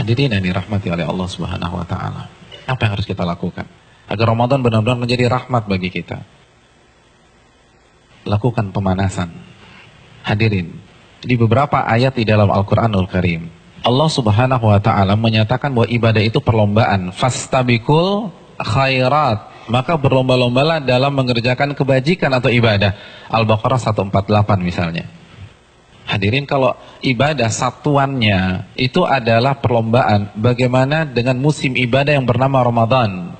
Hadirin yang dirahmati oleh Allah Subhanahu wa taala. Apa yang harus kita lakukan agar Ramadan benar-benar menjadi rahmat bagi kita? Lakukan pemanasan. Hadirin, di beberapa ayat di dalam Al-Qur'anul Karim, Allah Subhanahu wa taala menyatakan bahwa ibadah itu perlombaan. Fastabiqul khairat, maka berlomba-lombalah dalam mengerjakan kebajikan atau ibadah. Al-Baqarah 148 misalnya. Hadirin, kalau ibadah satuannya itu adalah perlombaan, bagaimana dengan musim ibadah yang bernama Ramadan?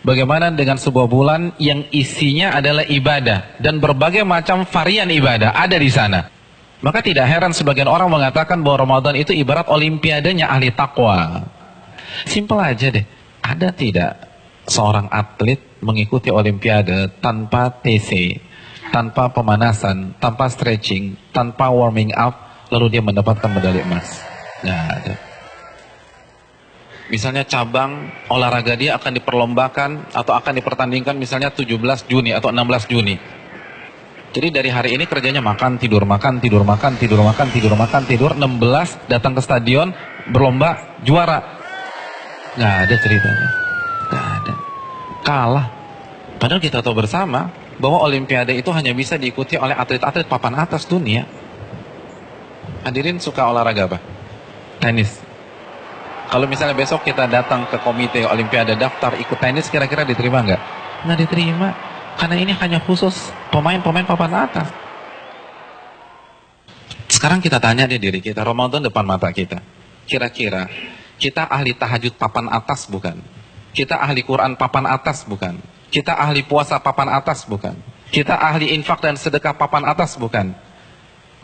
Bagaimana dengan sebuah bulan yang isinya adalah ibadah dan berbagai macam varian ibadah ada di sana? Maka tidak heran sebagian orang mengatakan bahwa Ramadan itu ibarat olimpiadenya ahli takwa. Simpel aja deh. Ada tidak seorang atlet mengikuti olimpiade tanpa TC, tanpa pemanasan, tanpa stretching, tanpa warming up, lalu dia mendapatkan medali emas? Nggak ada. Misalnya cabang olahraga dia akan diperlombakan atau akan dipertandingkan misalnya 17 Juni atau 16 Juni. Jadi dari hari ini kerjanya makan, tidur, makan, tidur, makan, tidur, makan, tidur, makan, tidur. 16 datang ke stadion, berlomba, juara. Nggak ada ceritanya. Nggak ada. Kalah. Padahal kita tahu bersama bahwa olimpiade itu hanya bisa diikuti oleh atlet-atlet papan atas dunia. Hadirin suka olahraga apa? Tenis. Kalau misalnya besok kita datang ke komite olimpiade daftar ikut tenis, kira-kira diterima nggak? Nggak diterima. Karena ini hanya khusus pemain-pemain papan atas. Sekarang kita tanya deh diri kita, Ramadan depan mata kita. Kira-kira kita ahli tahajud papan atas bukan? Kita ahli Quran papan atas bukan? Kita ahli puasa papan atas bukan? Kita ahli infak dan sedekah papan atas bukan?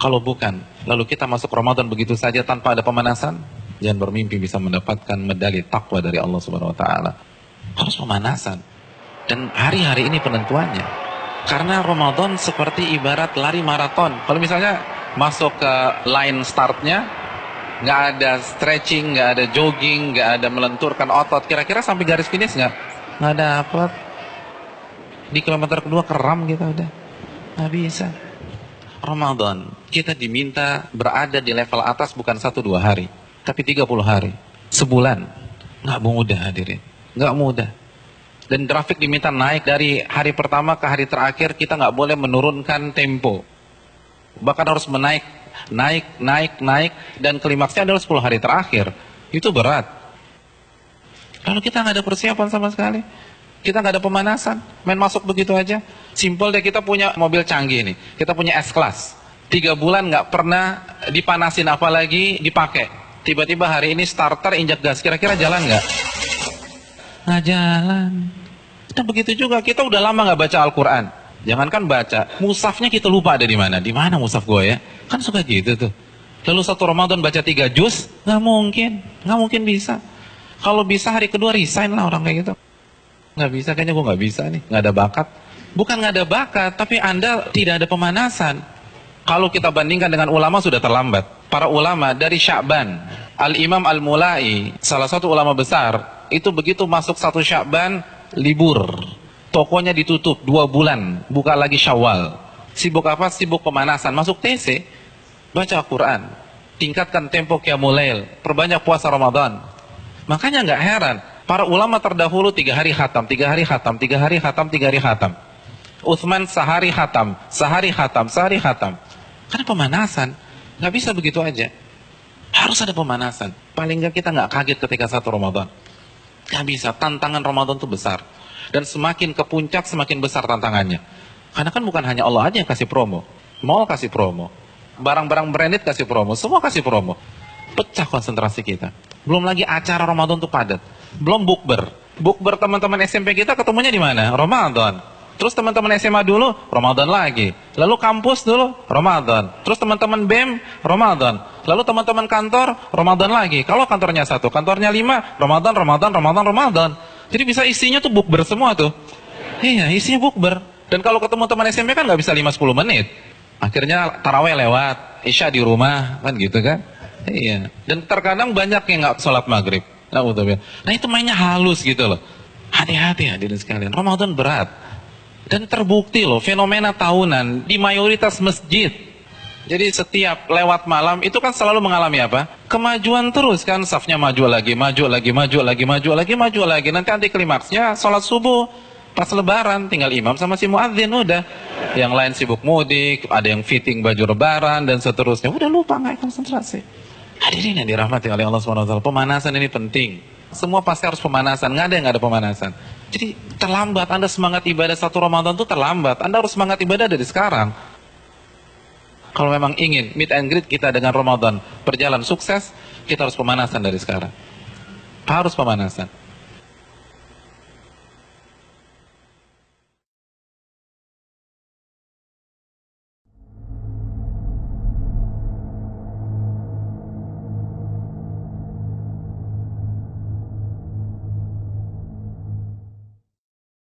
Kalau bukan, lalu kita masuk Ramadan begitu saja tanpa ada pemanasan? Jangan bermimpi bisa mendapatkan medali takwa dari Allah Subhanahu wa taala. Harus pemanasan. Dan hari-hari ini penentuannya. Karena Ramadan seperti ibarat lari maraton. Kalau misalnya masuk ke line startnya, nggak ada stretching, nggak ada jogging, nggak ada melenturkan otot, kira-kira sampai garis finish nggak dapat. Di kilometer kedua keram kita udah. Nggak bisa. Ramadan, kita diminta berada di level atas bukan 1-2 hari, tapi 30 hari, sebulan. Nggak mudah hadirin, nggak mudah. Dan grafik diminta naik dari hari pertama ke hari terakhir, kita nggak boleh menurunkan tempo. Bahkan harus naik, dan klimaksnya adalah 10 hari terakhir. Itu berat. Lalu kita nggak ada persiapan sama sekali. Kita nggak ada pemanasan, main masuk begitu aja. Simpel deh, kita punya mobil canggih nih, kita punya S-Class. 3 bulan nggak pernah dipanasin apalagi dipakai. Tiba-tiba hari ini starter injak gas, kira-kira jalan nggak? Nggak jalan. Dan begitu juga, kita udah lama nggak baca Al-Quran. Jangankan baca, mushafnya kita lupa ada di mana. Di mana mushaf gue ya? Kan suka gitu tuh. Lalu satu Ramadan baca 3 juz, nggak mungkin bisa. Kalau bisa hari kedua resign lah orang kayak gitu. Nggak bisa, kayaknya gue nggak bisa nih, nggak ada bakat. Bukan nggak ada bakat, tapi Anda tidak ada pemanasan. Kalau kita bandingkan dengan ulama sudah terlambat. Para ulama dari Sya'ban, Al-Imam Al-Mulai, salah satu ulama besar, itu begitu masuk 1 Sya'ban, libur. Tokonya ditutup 2 bulan, buka lagi Syawal. Sibuk apa? Sibuk pemanasan. Masuk TC, baca Al-Quran, tingkatkan tempo Qiyamul Lail, perbanyak puasa Ramadan. Makanya nggak heran, para ulama terdahulu 3 hari khatam, 3 hari khatam, 3 hari khatam, 3 hari khatam. Utsman sehari khatam, sehari khatam, sehari khatam. Karena pemanasan, nggak bisa begitu aja. Harus ada pemanasan. Paling nggak kita nggak kaget ketika 1 Ramadan. Nggak bisa, tantangan Ramadan itu besar. Dan semakin ke puncak, semakin besar tantangannya. Karena kan bukan hanya Allah aja yang kasih promo. Mall kasih promo. Barang-barang branded kasih promo. Semua kasih promo. Pecah konsentrasi kita. Belum lagi acara Ramadan itu padat. Belum bukber. Bukber teman-teman SMP kita ketemunya di mana? Ramadan. Terus teman-teman SMA dulu, Ramadan lagi. Lalu kampus dulu, Ramadan. Terus teman-teman BEM, Ramadan. Lalu teman-teman kantor, Ramadan lagi. Kalau kantornya 1, kantornya 5, Ramadan. Jadi bisa isinya tuh bukber semua tuh. Iya, isinya bukber. Dan kalau ketemu teman SMP kan nggak bisa 5-10 menit. Akhirnya taraweh lewat, Isya di rumah, kan gitu kan. Iya. Dan terkadang banyak yang nggak sholat maghrib. Nah itu mainnya halus gitu loh. Hati-hati hadirin sekalian, Ramadan berat. Dan terbukti loh, fenomena tahunan di mayoritas masjid. Jadi setiap lewat malam itu kan selalu mengalami apa? Kemajuan terus kan, safnya maju lagi, maju lagi, maju lagi, maju lagi, maju lagi. Nanti anti klimaksnya sholat subuh pas lebaran, tinggal imam sama si muadzin udah. Yang lain sibuk mudik, ada yang fitting baju lebaran dan seterusnya. Udah lupa, nggak konsentrasi. Hadirin yang dirahmati oleh Allah SWT, pemanasan ini penting. Semua pasti harus pemanasan, nggak ada yang nggak ada pemanasan. Jadi terlambat, Anda semangat ibadah satu Ramadan itu terlambat. Anda harus semangat ibadah dari sekarang. Kalau memang ingin meet and greet kita dengan Ramadan berjalan sukses, kita harus pemanasan dari sekarang. Harus pemanasan.